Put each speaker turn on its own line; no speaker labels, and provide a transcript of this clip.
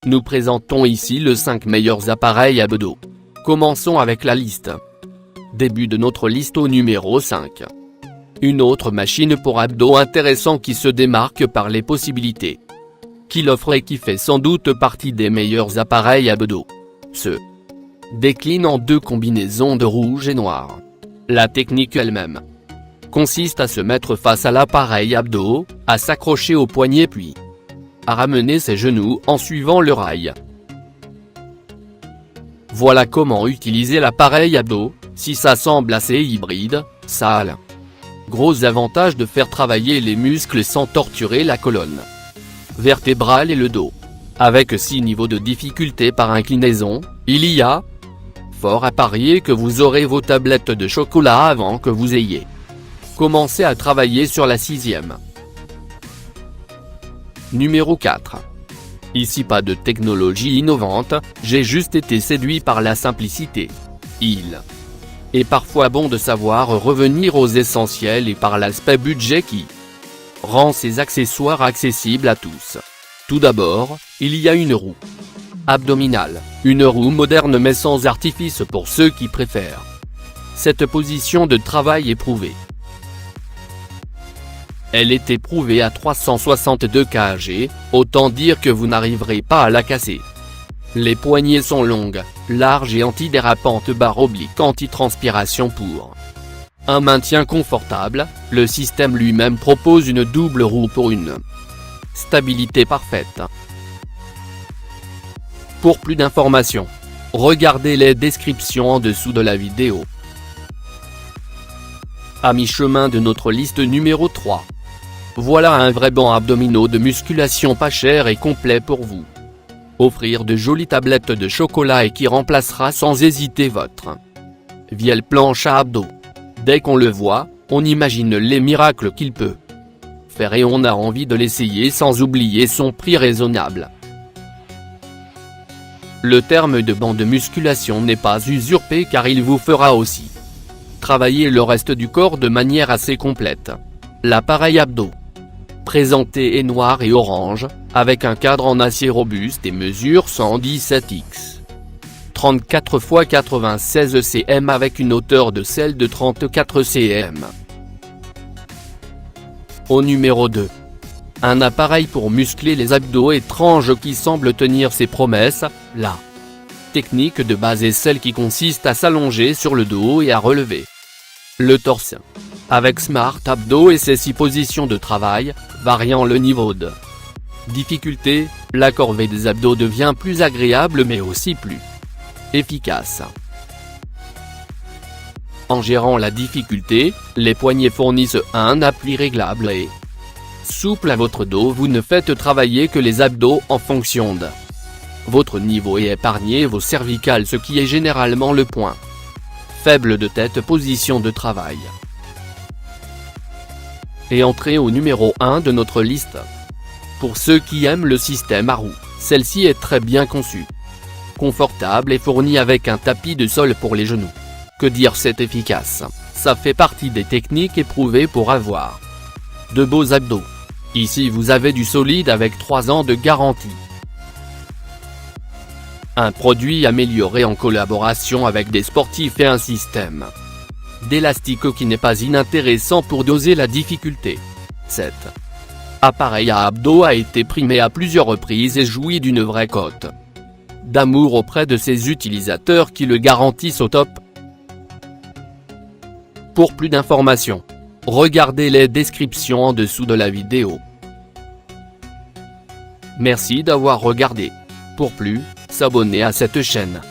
Nous présentons ici les 5 meilleurs appareils abdos. Commençons avec la liste. Début de notre liste au numéro 5. Une autre machine pour abdos intéressant qui se démarque par les possibilités qu'il offre et qui fait sans doute partie des meilleurs appareils abdos. Se décline en 2 combinaisons de rouge et noir. La technique elle-même consiste à se mettre face à l'appareil abdos, à s'accrocher au poignet puis à ramener ses genoux en suivant le rail. Voilà comment utiliser l'appareil abdos. Si ça semble assez hybride, ça a le gros avantage de faire travailler les muscles sans torturer la colonne vertébrale et le dos. Avec 6 niveaux de difficulté par inclinaison, il y a fort à parier que vous aurez vos tablettes de chocolat avant que vous ayez commencé à travailler sur la 6e. Numéro 4. Ici pas de technologie innovante, j'ai juste été séduit par la simplicité. Il est parfois bon de savoir revenir aux essentiels et par l'aspect budget qui rend ces accessoires accessibles à tous. Tout d'abord, il y a une roue abdominale, une roue moderne mais sans artifice pour ceux qui préfèrent cette position de travail éprouvée. Elle est éprouvée à 362 kg, autant dire que vous n'arriverez pas à la casser. Les poignées sont longues, larges et antidérapantes barre oblique anti-transpiration pour un maintien confortable. Le système lui-même propose une double roue pour une stabilité parfaite. Pour plus d'informations, regardez les descriptions en dessous de la vidéo. À mi-chemin de notre liste numéro 3. Voilà un vrai banc abdominaux de musculation pas cher et complet pour vous offrir de jolies tablettes de chocolat et qui remplacera sans hésiter votre vieille planche à abdos. Dès qu'on le voit, on imagine les miracles qu'il peut faire et on a envie de l'essayer sans oublier son prix raisonnable. Le terme de banc de musculation n'est pas usurpé car il vous fera aussi travailler le reste du corps de manière assez complète. L'appareil abdos présenté est noir et orange, avec un cadre en acier robuste et mesure 117 x 34 x 96 cm avec une hauteur de selle de 34 cm. Au numéro 2. Un appareil pour muscler les abdos étrange qui semble tenir ses promesses. La technique de base est celle qui consiste à s'allonger sur le dos et à relever le torse avec Smart Abdos et ses 6 positions de travail, variant le niveau de difficulté. La corvée des abdos devient plus agréable mais aussi plus efficace. En gérant la difficulté, les poignées fournissent un appui réglable et souple à votre dos. Vous ne faites travailler que les abdos en fonction de votre niveau et épargnez vos cervicales, ce qui est généralement le point faible de cette position de travail. Et entrez au numéro 1 de notre liste. Pour ceux qui aiment le système à roue, celle-ci est très bien conçue, confortable et fournie avec un tapis de sol pour les genoux. Que dire, c'est efficace, ça fait partie des techniques éprouvées pour avoir de beaux abdos. Ici vous avez du solide avec 3 ans de garantie. Un produit amélioré en collaboration avec des sportifs et un système d'élastique qui n'est pas inintéressant pour doser la difficulté. Cet appareil à abdos a été primé à plusieurs reprises et jouit d'une vraie cote d'amour auprès de ses utilisateurs qui le garantissent au top. Pour plus d'informations, regardez les descriptions en dessous de la vidéo. Merci d'avoir regardé. Pour plus, s'abonner à cette chaîne.